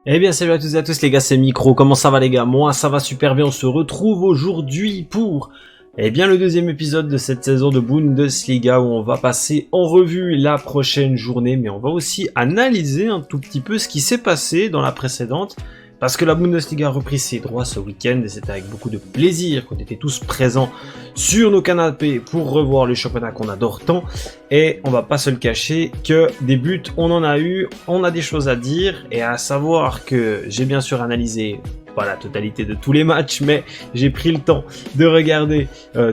Eh bien salut à toutes et à tous les gars, c'est Micro, comment ça va les gars? Moi ça va super bien, on se retrouve aujourd'hui pour le deuxième épisode de cette saison de Bundesliga où on va passer en revue la prochaine journée, mais on va aussi analyser un tout petit peu ce qui s'est passé dans la précédente, parce que la Bundesliga a repris ses droits ce week-end et c'était avec beaucoup de plaisir qu'on était tous présents sur nos canapés pour revoir le championnat qu'on adore tant. Et on va pas se le cacher que des buts on en a eu, on a des choses à dire, et à savoir que j'ai bien sûr analysé pas la totalité de tous les matchs, mais j'ai pris le temps de regarder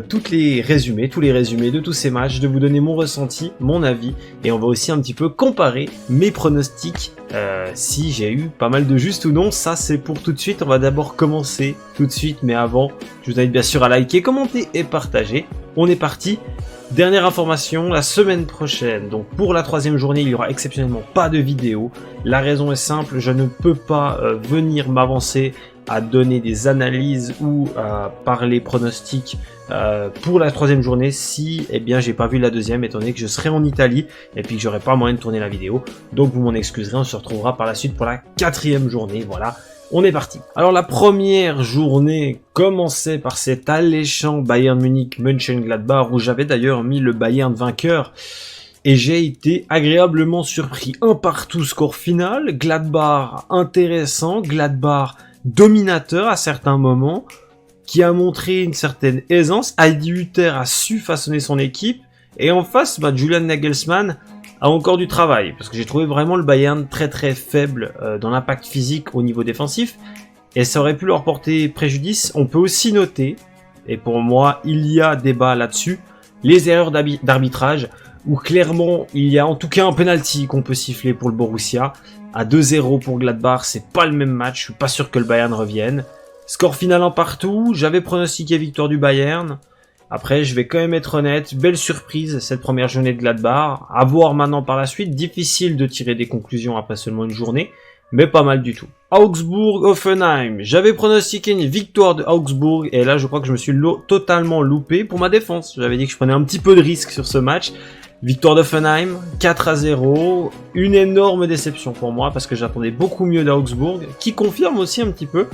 tous les résumés de tous ces matchs, de vous donner mon ressenti, mon avis, et on va aussi un petit peu comparer mes pronostics, si j'ai eu pas mal de justes ou non. Ça c'est pour tout de suite, on va d'abord commencer tout de suite, mais avant, je vous invite bien sûr à liker, commenter et partager. On est parti. Dernière information, la semaine prochaine, donc pour la troisième journée, il n'y aura exceptionnellement pas de vidéo. La raison est simple, je ne peux pas venir m'avancer à donner des analyses ou à parler pronostics pour la troisième journée si j'ai pas vu la deuxième, étant donné que je serai en Italie et puis que j'aurai pas moyen de tourner la vidéo. Donc vous m'en excuserez, on se retrouvera par la suite pour la quatrième journée. Voilà. On est parti. Alors la première journée commençait par cet alléchant Bayern Munich Mönchengladbach où j'avais d'ailleurs mis le Bayern vainqueur et j'ai été agréablement surpris. 1-1 score final, Gladbach intéressant, Gladbach dominateur à certains moments, qui a montré une certaine aisance. Adi Hütter a su façonner son équipe et en face, Julian Nagelsmann a encore du travail, parce que j'ai trouvé vraiment le Bayern très très faible dans l'impact physique au niveau défensif, et ça aurait pu leur porter préjudice. On peut aussi noter, et pour moi il y a débat là-dessus, les erreurs d'arbitrage, où clairement il y a en tout cas un penalty qu'on peut siffler pour le Borussia. À 2-0 pour Gladbach, c'est pas le même match, je suis pas sûr que le Bayern revienne. Score final en partout, j'avais pronostiqué victoire du Bayern. Après, je vais quand même être honnête, belle surprise cette première journée de Gladbach. À voir maintenant par la suite, difficile de tirer des conclusions après seulement une journée, mais pas mal du tout. Augsbourg-Hoffenheim, j'avais pronostiqué une victoire de Augsbourg, et là je crois que je me suis totalement loupé pour ma défense. J'avais dit que je prenais un petit peu de risque sur ce match. Victoire d'Hoffenheim, 4-0, une énorme déception pour moi parce que j'attendais beaucoup mieux d'Augsbourg, qui confirme aussi un petit peu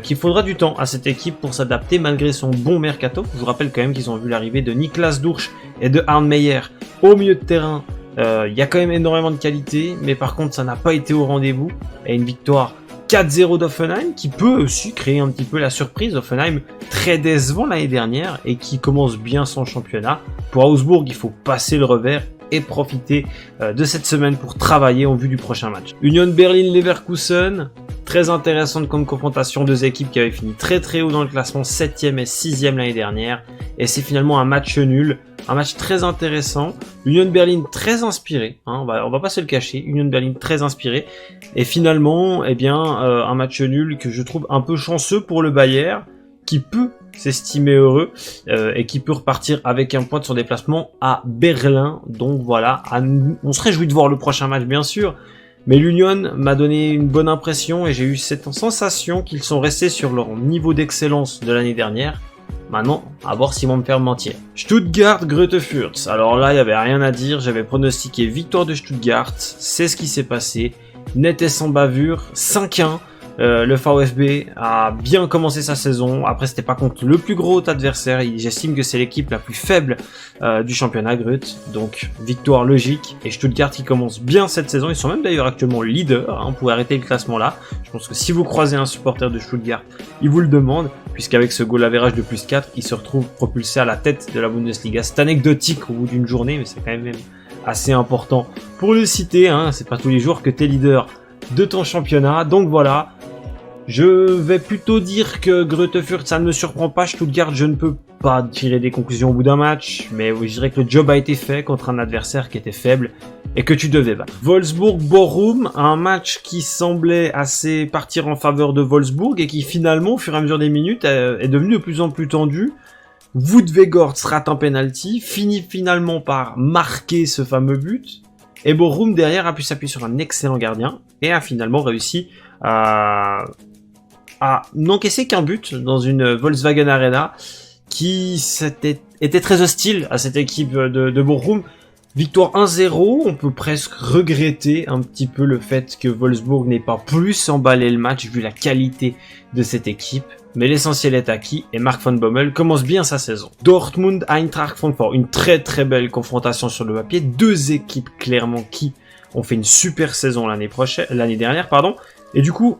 qu'il faudra du temps à cette équipe pour s'adapter malgré son bon mercato. Je vous rappelle quand même qu'ils ont vu l'arrivée de Niklas Dursch et de Arne Meyer au milieu de terrain. Il y a quand même énormément de qualité, mais par contre ça n'a pas été au rendez-vous. Et une victoire 4-0 d'Hoffenheim qui peut aussi créer un petit peu la surprise. Hoffenheim très décevant l'année dernière et qui commence bien son championnat. Pour Augsbourg, il faut passer le revers et profiter de cette semaine pour travailler en vue du prochain match. Union Berlin-Leverkusen, très intéressante comme confrontation, deux équipes qui avaient fini très très haut dans le classement, 7e et 6e l'année dernière, et c'est finalement un match nul, un match très intéressant. Union Berlin très inspiré, on va pas se le cacher, Union Berlin très inspiré, et finalement un match nul que je trouve un peu chanceux pour le Bayern, qui peut s'estimer heureux et qui peut repartir avec un point de son déplacement à Berlin. Donc voilà, on se réjouit de voir le prochain match bien sûr, mais l'Union m'a donné une bonne impression et j'ai eu cette sensation qu'ils sont restés sur leur niveau d'excellence de l'année dernière. Maintenant, à voir s'ils vont me faire mentir. Stuttgart-Greuther Fürth. Alors là, il n'y avait rien à dire, j'avais pronostiqué victoire de Stuttgart, c'est ce qui s'est passé. Net et sans bavure, 5-1. Le VfB a bien commencé sa saison. Après, c'était pas contre le plus gros adversaire. J'estime que c'est l'équipe la plus faible du championnat, Greuther. Donc, victoire logique. Et Stuttgart qui commence bien cette saison. Ils sont même d'ailleurs actuellement leader pour arrêter le classement là. Je pense que si vous croisez un supporter de Stuttgart, il vous le demande. Puisqu'avec ce goal average de plus 4, il se retrouve propulsé à la tête de la Bundesliga. C'est anecdotique au bout d'une journée, mais c'est quand même assez important pour le citer. C'est pas tous les jours que t'es leader de ton championnat. Donc voilà. Je vais plutôt dire que Greuther Fürth, ça ne me surprend pas. Stuttgart, je ne peux pas tirer des conclusions au bout d'un match, mais oui, je dirais que le job a été fait contre un adversaire qui était faible et que tu devais battre. Wolfsburg-Bochum, un match qui semblait assez partir en faveur de Wolfsburg et qui finalement, au fur et à mesure des minutes, est devenu de plus en plus tendu. Wout Weghorst rate un penalty, finit finalement par marquer ce fameux but, et Bochum derrière a pu s'appuyer sur un excellent gardien et a finalement réussi à n'encaisser qu'un but dans une Volkswagen Arena qui était très hostile à cette équipe de Bochum. Victoire 1-0, on peut presque regretter un petit peu le fait que Wolfsburg n'ait pas plus emballé le match vu la qualité de cette équipe. Mais l'essentiel est acquis et Marc Van Bommel commence bien sa saison. Dortmund, Eintracht Francfort, une très très belle confrontation sur le papier. Deux équipes clairement qui ont fait une super saison l'année dernière. Et du coup,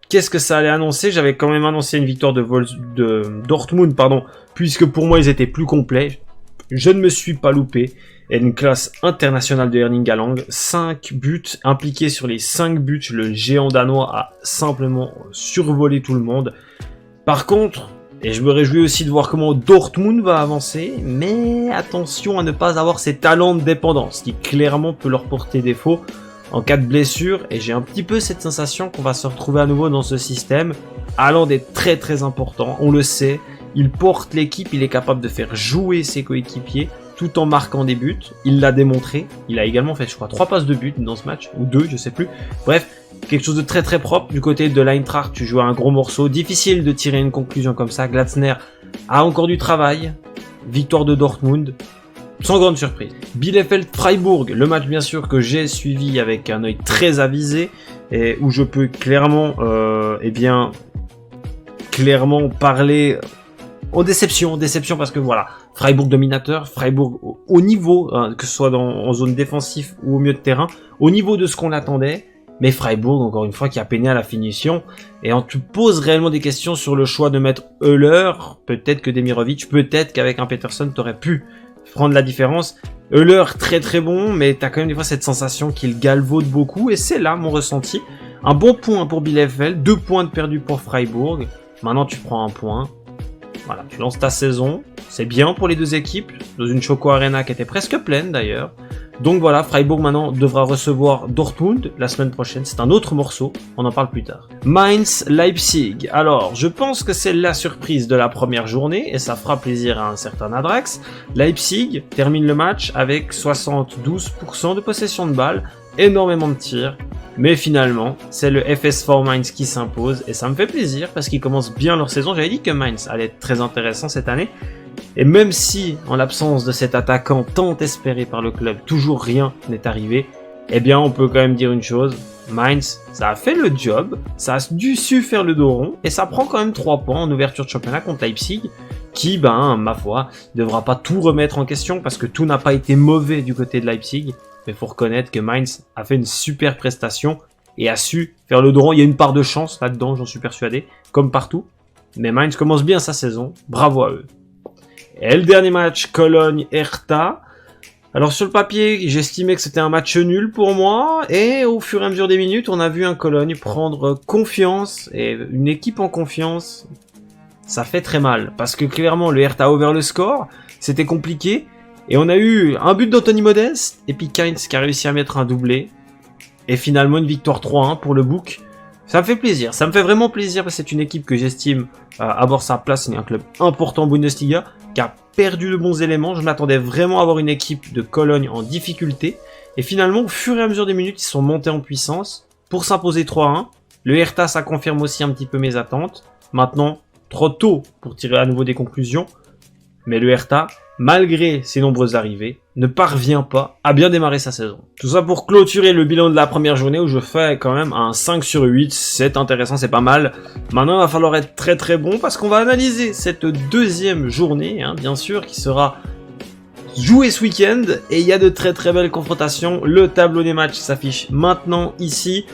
qu'est-ce que ça allait annoncer? J'avais quand même annoncé une victoire de Dortmund, puisque pour moi ils étaient plus complets. Je ne me suis pas loupé. Et une classe internationale de Erling Haaland, 5 buts impliqués sur les 5 buts. Le géant danois a simplement survolé tout le monde. Par contre, et je me réjouis aussi de voir comment Dortmund va avancer, mais attention à ne pas avoir ces talents de dépendance qui clairement peut leur porter défaut en cas de blessure. Et j'ai un petit peu cette sensation qu'on va se retrouver à nouveau dans ce système. Haaland est très très important, on le sait. Il porte l'équipe, il est capable de faire jouer ses coéquipiers tout en marquant des buts. Il l'a démontré. Il a également fait, je crois, 3 passes de but dans ce match, ou 2, je sais plus. Bref, quelque chose de très très propre. Du côté de l'Eintracht, tu joues un gros morceau. Difficile de tirer une conclusion comme ça. Glatzner a encore du travail. Victoire de Dortmund, sans grande surprise. Bielefeld-Freiburg, le match bien sûr que j'ai suivi avec un œil très avisé, et où je peux clairement, clairement parler en déception parce que voilà, Freiburg dominateur, Freiburg au niveau, que ce soit en zone défensive ou au milieu de terrain, au niveau de ce qu'on attendait, mais Freiburg, encore une fois, qui a peiné à la finition, et on te pose réellement des questions sur le choix de mettre Euler, peut-être que Demirovic, peut-être qu'avec un Peterson, t'aurais pu prendre la différence. Euler, très très bon, mais t'as quand même des fois cette sensation qu'il galvaude beaucoup, et c'est là mon ressenti. Un bon point pour Bielefeld, 2 points de perdu pour Freiburg, maintenant tu prends un point. Voilà, tu lances ta saison, c'est bien pour les deux équipes, dans une Choco Arena qui était presque pleine d'ailleurs. Donc voilà, Freiburg maintenant devra recevoir Dortmund la semaine prochaine, c'est un autre morceau, on en parle plus tard. Mainz-Leipzig, alors je pense que c'est la surprise de la première journée, et ça fera plaisir à un certain Adrax. Leipzig termine le match avec 72% de possession de balle, énormément de tirs. Mais finalement, c'est le FS4 Mainz qui s'impose et ça me fait plaisir parce qu'ils commencent bien leur saison. J'avais dit que Mainz allait être très intéressant cette année. Et même si, en l'absence de cet attaquant tant espéré par le club, toujours rien n'est arrivé, eh bien on peut quand même dire une chose. Mainz, ça a fait le job, ça a su faire le dos rond et ça prend quand même 3 points en ouverture de championnat contre Leipzig qui, ma foi, devra pas tout remettre en question parce que tout n'a pas été mauvais du côté de Leipzig. Mais il faut reconnaître que Mainz a fait une super prestation et a su faire le dos rond. Il y a une part de chance là-dedans, j'en suis persuadé, comme partout. Mais Mainz commence bien sa saison, bravo à eux. Et le dernier match, Cologne-Hertha. Alors sur le papier, j'estimais que c'était un match nul pour moi. Et au fur et à mesure des minutes, on a vu un Cologne prendre confiance. Et une équipe en confiance, ça fait très mal. Parce que clairement, le Hertha a ouvert le score, c'était compliqué. Et on a eu un but d'Anthony Modeste, et puis Kainz qui a réussi à mettre un doublé. Et finalement une victoire 3-1 pour le Book. Ça me fait plaisir, ça me fait vraiment plaisir parce que c'est une équipe que j'estime avoir sa place. C'est un club important en Bundesliga, qui a perdu de bons éléments. Je m'attendais vraiment à avoir une équipe de Cologne en difficulté. Et finalement, au fur et à mesure des minutes, ils sont montés en puissance pour s'imposer 3-1. Le Hertha, ça confirme aussi un petit peu mes attentes. Maintenant, trop tôt pour tirer à nouveau des conclusions. Mais le Hertha, malgré ses nombreuses arrivées, ne parvient pas à bien démarrer sa saison. Tout ça pour clôturer le bilan de la première journée où je fais quand même un 5 sur 8. C'est intéressant, c'est pas mal. Maintenant, il va falloir être très très bon parce qu'on va analyser cette deuxième journée, bien sûr, qui sera jouée ce week-end. Et il y a de très très belles confrontations. Le tableau des matchs s'affiche maintenant ici.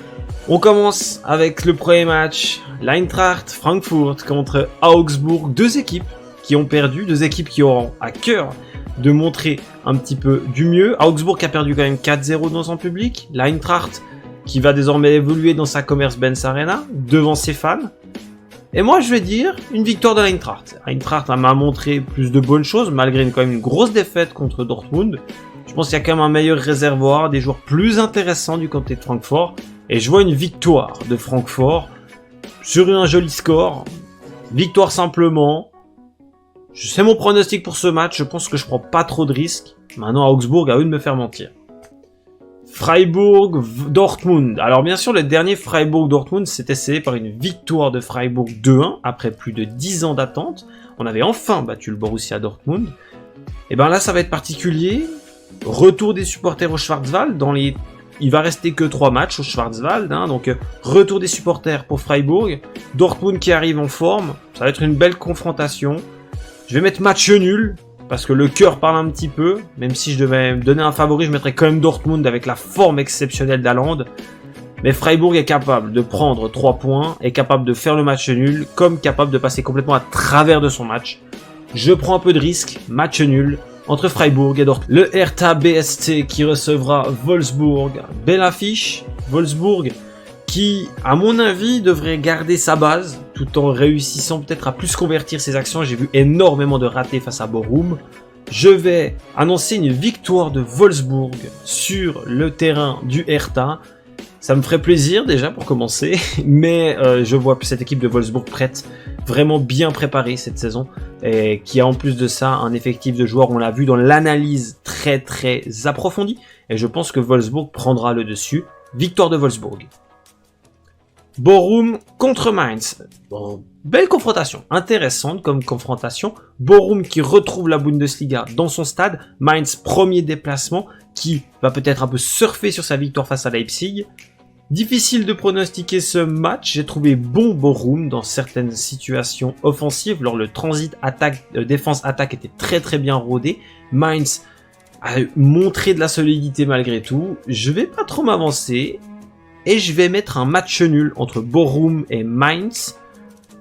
On commence avec le premier match. L'Eintracht Francfort contre Augsbourg. Deux équipes qui ont perdu, deux équipes qui auront à cœur de montrer un petit peu du mieux. Augsbourg qui a perdu quand même 4-0 dans son public. L'Eintracht qui va désormais évoluer dans sa Commerzbank Arena devant ses fans. Et moi je vais dire une victoire de l'Eintracht. L'Eintracht m'a montré plus de bonnes choses malgré quand même une grosse défaite contre Dortmund. Je pense qu'il y a quand même un meilleur réservoir, des joueurs plus intéressants du côté de Francfort. Et je vois une victoire de Francfort sur un joli score. Victoire simplement. C'est mon pronostic pour ce match, je pense que je prends pas trop de risques. Maintenant, à Augsbourg, à eux de me faire mentir. Freiburg-Dortmund. Alors bien sûr, le dernier Freiburg-Dortmund s'était scellé par une victoire de Freiburg 2-1, après plus de 10 ans d'attente. On avait enfin battu le Borussia Dortmund. Et ben là, ça va être particulier. Retour des supporters au Schwarzwald il va rester que 3 matchs au Schwarzwald, hein, donc retour des supporters pour Freiburg, Dortmund qui arrive en forme, ça va être une belle confrontation. Je vais mettre match nul, parce que le cœur parle un petit peu, même si je devais me donner un favori, je mettrais quand même Dortmund avec la forme exceptionnelle d'Haaland. Mais Freiburg est capable de prendre 3 points, est capable de faire le match nul, comme capable de passer complètement à travers de son match. Je prends un peu de risque, match nul, entre Freiburg et Dortmund. Le Hertha BSC qui recevra Wolfsburg. Belle affiche, Wolfsburg qui, à mon avis, devrait garder sa base, tout en réussissant peut-être à plus convertir ses actions. J'ai vu énormément de ratés face à Bochum. Je vais annoncer une victoire de Wolfsburg sur le terrain du Hertha. Ça me ferait plaisir déjà pour commencer, mais je vois cette équipe de Wolfsburg prête, vraiment bien préparée cette saison, et qui a en plus de ça un effectif de joueurs, on l'a vu dans l'analyse, très très approfondie, et je pense que Wolfsburg prendra le dessus. Victoire de Wolfsburg. Bochum contre Mainz. Bon, belle confrontation, intéressante comme confrontation. Bochum qui retrouve la Bundesliga dans son stade. Mainz, premier déplacement, qui va peut-être un peu surfer sur sa victoire face à Leipzig. Difficile de pronostiquer ce match. J'ai trouvé bon Bochum dans certaines situations offensives. Lors le transit défense-attaque était très très bien rodé. Mainz a montré de la solidité malgré tout. Je vais pas trop m'avancer. Et je vais mettre un match nul entre Bochum et Mainz.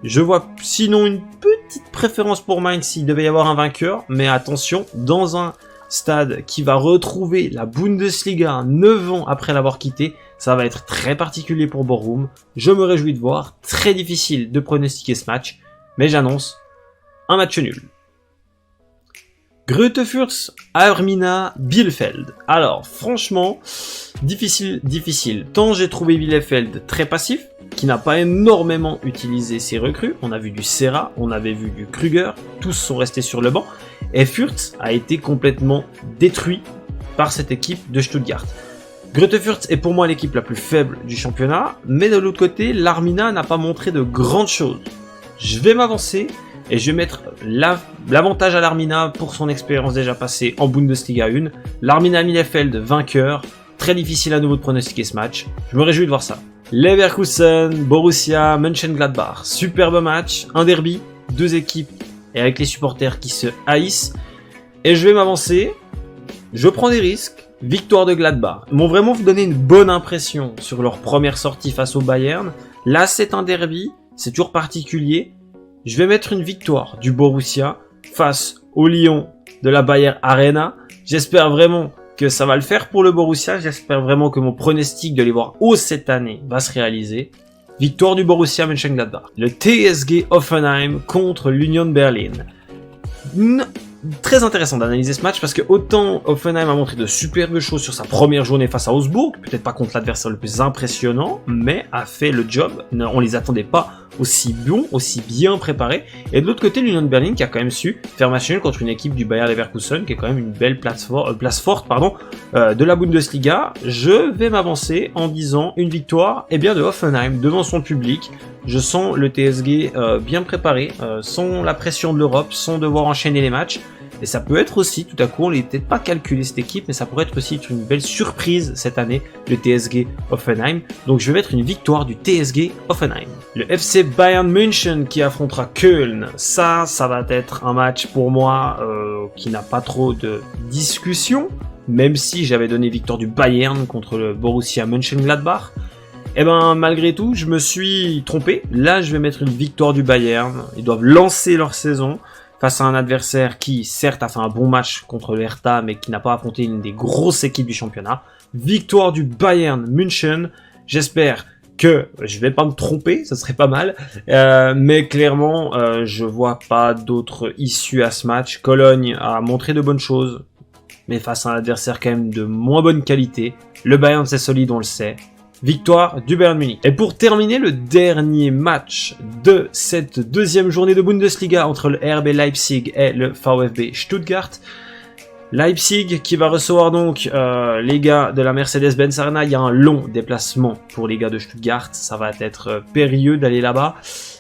Je vois sinon une petite préférence pour Mainz s'il devait y avoir un vainqueur. Mais attention, dans un stade qui va retrouver la Bundesliga 9 ans après l'avoir quitté, ça va être très particulier pour Bochum. Je me réjouis de voir. Très difficile de pronostiquer ce match. Mais j'annonce un match nul. Greuther Fürth, Arminia Bielefeld. Alors, franchement, difficile. Tant j'ai trouvé Bielefeld très passif, qui n'a pas énormément utilisé ses recrues. On a vu du Serra, on avait vu du Krüger, tous sont restés sur le banc. Et Fürth a été complètement détruit par cette équipe de Stuttgart. Greuther Fürth est pour moi l'équipe la plus faible du championnat, mais de l'autre côté, l'Arminia n'a pas montré de grandes choses. Je vais m'avancer et je vais mettre l'avantage à l'Arminia pour son expérience déjà passée en Bundesliga 1. L'Arminia Bielefeld vainqueur. Très difficile à nouveau de pronostiquer ce match. Je me réjouis de voir ça. Leverkusen, Borussia Mönchengladbach. Superbe match, un derby, 2 équipes et avec les supporters qui se haïssent. Et je vais m'avancer. Je prends des risques. Victoire de Gladbach. Ils m'ont vraiment donné une bonne impression sur leur première sortie face au Bayern. Là, c'est un derby. C'est toujours particulier. Je vais mettre une victoire du Borussia face au Lyon de la Bayer Arena. J'espère vraiment que ça va le faire pour le Borussia. J'espère vraiment que mon pronostic de les voir haut cette année va se réaliser. Victoire du Borussia Mönchengladbach. Le TSG Hoffenheim contre l'Union Berlin. Très intéressant d'analyser ce match parce que autant Hoffenheim a montré de superbes choses sur sa première journée face à Augsbourg, peut-être pas contre l'adversaire le plus impressionnant, mais a fait le job. On les attendait pas aussi bons, aussi bien préparés. Et de l'autre côté, l'Union de Berlin qui a quand même su faire match nul contre une équipe du Bayer Leverkusen qui est quand même une belle place forte de la Bundesliga. Je vais m'avancer en disant une victoire de Hoffenheim devant son public. Je sens le TSG bien préparé, sans la pression de l'Europe, sans devoir enchaîner les matchs. Et ça peut être aussi, tout à coup, on ne l'a peut-être pas calculé cette équipe, mais ça pourrait être aussi une belle surprise cette année, le TSG Hoffenheim. Donc je vais mettre une victoire du TSG Hoffenheim. Le FC Bayern München qui affrontera Köln. Ça va être un match pour moi qui n'a pas trop de discussion, même si j'avais donné victoire du Bayern contre le Borussia Mönchengladbach. Et malgré tout, je me suis trompé. Là, je vais mettre une victoire du Bayern. Ils doivent lancer leur saison face à un adversaire qui, certes, a fait un bon match contre l'Hertha, mais qui n'a pas affronté une des grosses équipes du championnat. Victoire du Bayern München. J'espère que je vais pas me tromper, ça serait pas mal. Mais clairement, je vois pas d'autre issue à ce match. Cologne a montré de bonnes choses, mais face à un adversaire quand même de moins bonne qualité. Le Bayern, c'est solide, on le sait. Victoire du Bayern Munich. Et pour terminer, le dernier match de cette deuxième journée de Bundesliga entre le RB Leipzig et le VfB Stuttgart. Leipzig qui va recevoir donc les gars de la Mercedes-Benz Arena. Il y a un long déplacement pour les gars de Stuttgart. Ça va être périlleux d'aller là-bas.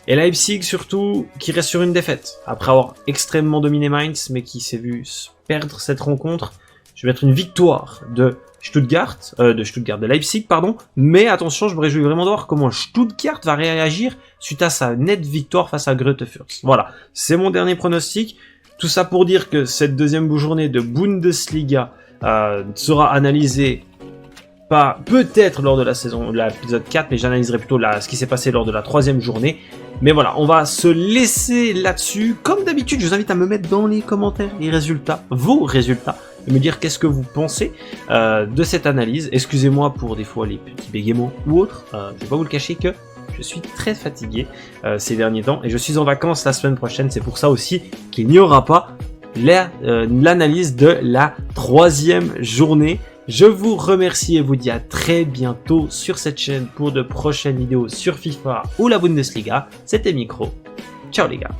Et Leipzig surtout qui reste sur une défaite. Après avoir extrêmement dominé Mainz, mais qui s'est vu perdre cette rencontre. Je vais mettre une victoire de de Leipzig, pardon. Mais attention, je me réjouis vraiment de voir comment Stuttgart va réagir suite à sa nette victoire face à Greuther Fürth. Voilà, c'est mon dernier pronostic. Tout ça pour dire que cette deuxième journée de Bundesliga sera analysée pas peut-être lors de la saison, de l'épisode 4, mais j'analyserai plutôt ce qui s'est passé lors de la troisième journée. Mais voilà, on va se laisser là-dessus. Comme d'habitude, je vous invite à me mettre dans les commentaires les résultats, vos résultats, et me dire qu'est-ce que vous pensez de cette analyse. Excusez-moi pour des fois les petits bégaiements ou autres. Je vais pas vous le cacher que je suis très fatigué ces derniers temps et je suis en vacances la semaine prochaine. C'est pour ça aussi qu'il n'y aura pas l'analyse de la troisième journée. Je vous remercie et vous dis à très bientôt sur cette chaîne pour de prochaines vidéos sur FIFA ou la Bundesliga. C'était Micro. Ciao les gars.